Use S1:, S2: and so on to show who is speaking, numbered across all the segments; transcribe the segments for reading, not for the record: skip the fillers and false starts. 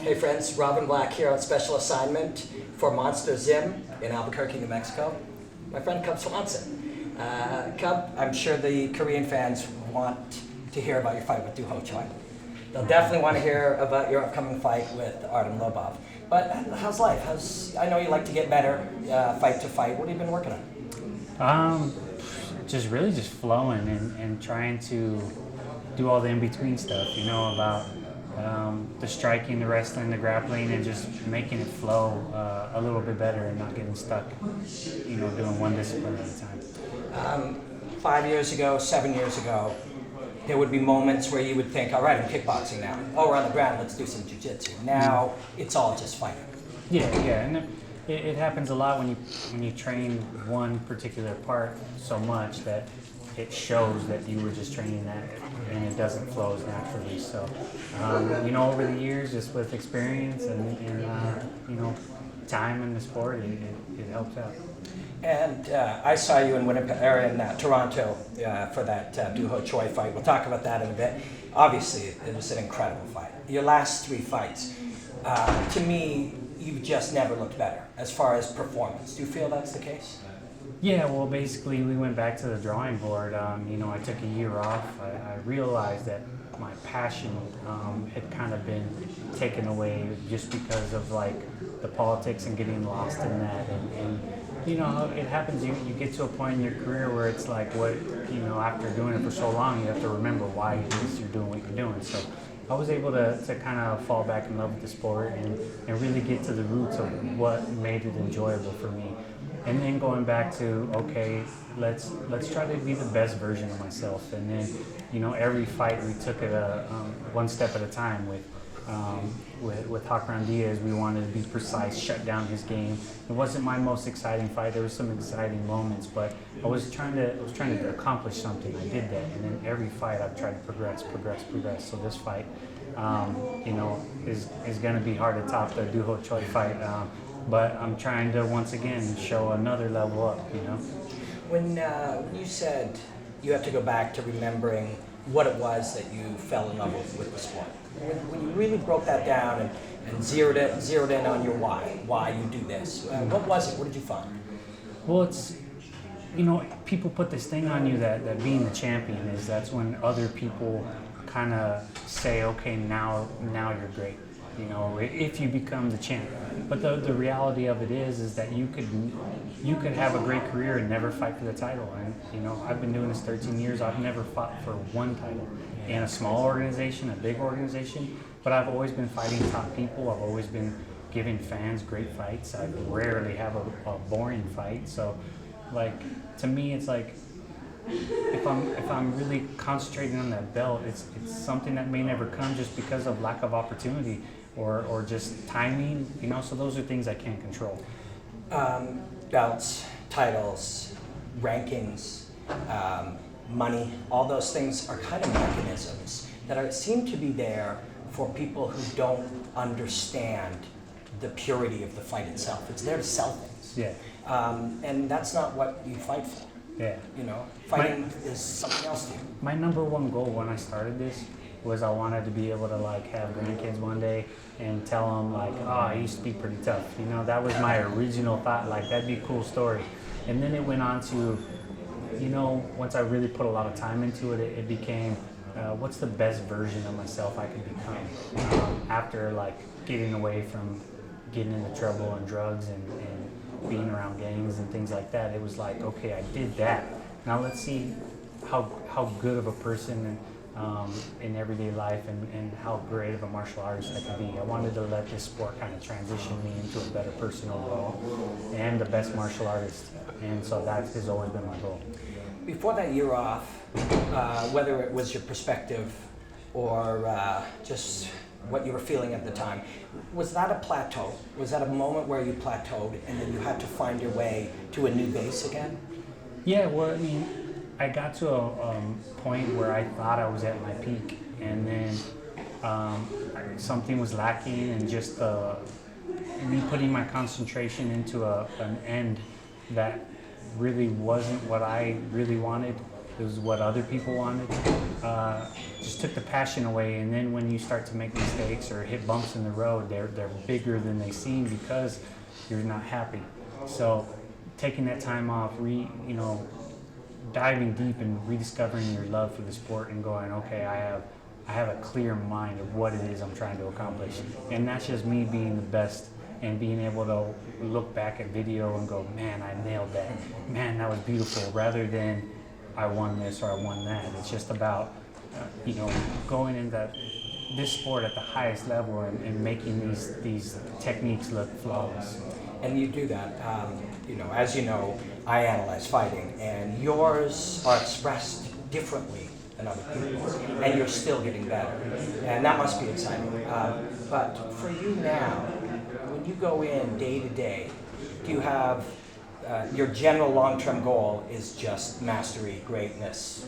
S1: Hey friends, Robin Black here on special assignment for Monster Zim in Albuquerque, New Mexico. My friend Cub Swanson. Cub, I'm sure the Korean fans want to hear about your fight with Do-Ho Choi. They'll definitely want to hear about your upcoming fight with Artem Lobov. But how's life? I know you like to get better, fight to fight. What have you been working on?
S2: Just flowing and trying to do all the in-between stuff, about the striking, the wrestling, the grappling, and just making it flow a little bit better and not getting stuck, doing one discipline at a time.
S1: 5 years ago, 7 years ago, there would be moments where you would think, all right, I'm kickboxing now. Oh, we're on the ground, let's do some jiu-jitsu. Now, it's all just fighting.
S2: Yeah, and it happens a lot when you train one particular part so much that it shows that you were just training that and it doesn't flow as naturally. So, over the years, just with experience and time in the sport, it helps out.
S1: And I saw you in Toronto for that Do-Ho Choi fight. We'll talk about that in a bit. Obviously, it was an incredible fight. Your last 3 fights, to me, you've just never looked better as far as performance. Do you feel that's the case?
S2: Yeah, well, basically, we went back to the drawing board. I took a year off. I realized that my passion had kind of been taken away just because of the politics and getting lost in that. And it happens. You get to a point in your career where it's like after doing it for so long, you have to remember why it is you're doing what you're doing. So I was able to kind of fall back in love with the sport and really get to the roots of what made it enjoyable for me. And then going back to, okay, let's try to be the best version of myself. And then, every fight we took it one step at a time. With Hakran Diaz, we wanted to be precise, shut down his game. It wasn't my most exciting fight. There were some exciting moments, but I was trying to accomplish something. I did that, and then every fight I've tried to progress. So this fight, is going to be hard to top the Do-Ho Choi fight. But I'm trying to once again show another level up.
S1: When you said you have to go back to remembering what it was that you fell in love with the sport, when you really broke that down and zeroed in on your why you do this, what was it? What did you find?
S2: Well, it's people put this thing on you that being the champion that's when other people kind of say, okay, now you're great. If you become the champ. But the reality of it is that you could have a great career and never fight for the title. And I've been doing this 13 years. I've never fought for one title in a small organization, a big organization. But I've always been fighting top people. I've always been giving fans great fights. I rarely have a boring fight. So, to me, it's like if I'm really concentrating on that belt, it's something that may never come just because of lack of opportunity. Or just timing, so those are things I can't control.
S1: Belts, titles, rankings, money, all those things are kind of mechanisms that seem to be there for people who don't understand the purity of the fight itself. It's there to sell things.
S2: Yeah.
S1: And that's not what you fight for.
S2: Yeah.
S1: Fighting is something else to you.
S2: My number one goal when I started this was I wanted to be able to have grandkids one day and tell them I used to be pretty tough. That was my original thought. That'd be a cool story. And then it went on to, once I really put a lot of time into it, it became, what's the best version of myself I could become after getting away from getting into trouble and drugs and being around gangs and things like that. It was okay, I did that. Now let's see how good of a person in everyday life and how great of a martial artist I could be. I wanted to let this sport kind of transition me into a better person overall and the best martial artist. And so that has always been my goal.
S1: Before that year off, whether it was your perspective or just what you were feeling at the time, was that a plateau? Was that a moment where you plateaued and then you had to find your way to a new base again?
S2: Yeah, well, I got to a point where I thought I was at my peak, and then something was lacking, and just me putting my concentration into an end that really wasn't what I really wanted It was what other people wanted. Just took the passion away. And then when you start to make mistakes or hit bumps in the road, they're bigger than they seem because you're not happy. So taking that time off, diving deep and rediscovering your love for the sport and going, okay, I have a clear mind of what it is I'm trying to accomplish. And that's just me being the best and being able to look back at video and go, man, I nailed that. Man, that was beautiful, rather than I won this or I won that. It's just about, going into this sport at the highest level and making these techniques look flawless.
S1: And you do that. As you know, I analyze fighting, and yours are expressed differently than other people's, and you're still getting better. And that must be exciting. But for you now, when you go in day to day, do you have your general long-term goal is just mastery, greatness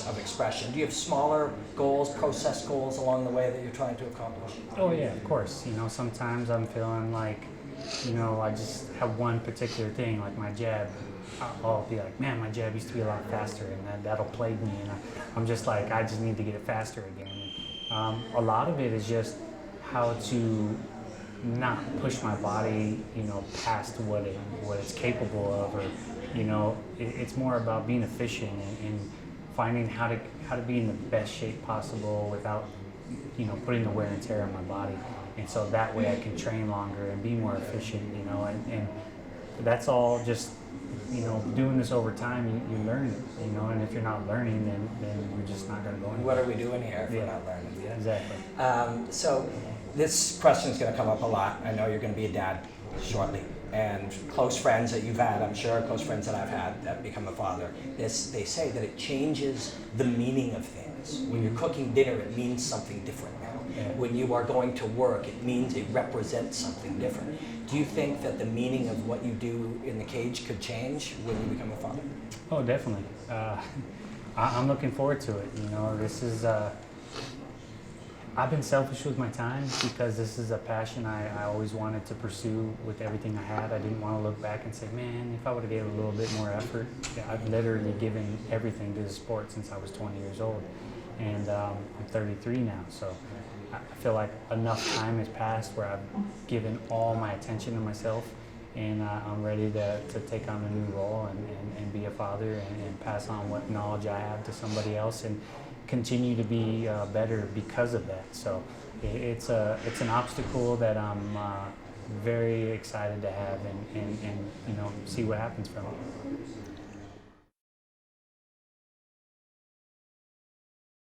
S1: of expression? Do you have smaller goals, process goals along the way that you're trying to accomplish?
S2: Oh yeah, of course. Sometimes I'm feeling like, I just have one particular thing, like my jab. I'll be like, man, my jab used to be a lot faster, and that'll plague me. And I'm just like, I just need to get it faster again. A lot of it is just how to not push my body, past what it's capable of, or, it's more about being efficient and finding how to be in the best shape possible without, putting the wear and tear on my body. And so that way I can train longer and be more efficient, and that's all just, doing this over time, you learn it, and if you're not learning, then you're just not going to go anywhere.
S1: What are we doing here if we're not learning?
S2: Yeah, exactly.
S1: So this question is going to come up a lot. I know you're going to be a dad shortly, and close friends that you've had, I'm sure close friends that I've had that become a father, they say that it changes the meaning of things. When you're cooking dinner, it means something different now.
S2: Yeah.
S1: When you are going to work, it means it represents something different. Do you think that the meaning of what you do in the cage could change when you become a father?
S2: Oh, definitely. I'm looking forward to it. This is, I've been selfish with my time because this is a passion I always wanted to pursue with everything I had. I didn't want to look back and say, man, if I would have gave a little bit more effort. I've literally given everything to the sport since I was 20 years old. And I'm 33 now, so I feel like enough time has passed where I've given all my attention to myself, and I'm ready to take on a new role and be a father and pass on what knowledge I have to somebody else and continue to be better because of that. So it's an obstacle that I'm very excited to have and see what happens from it.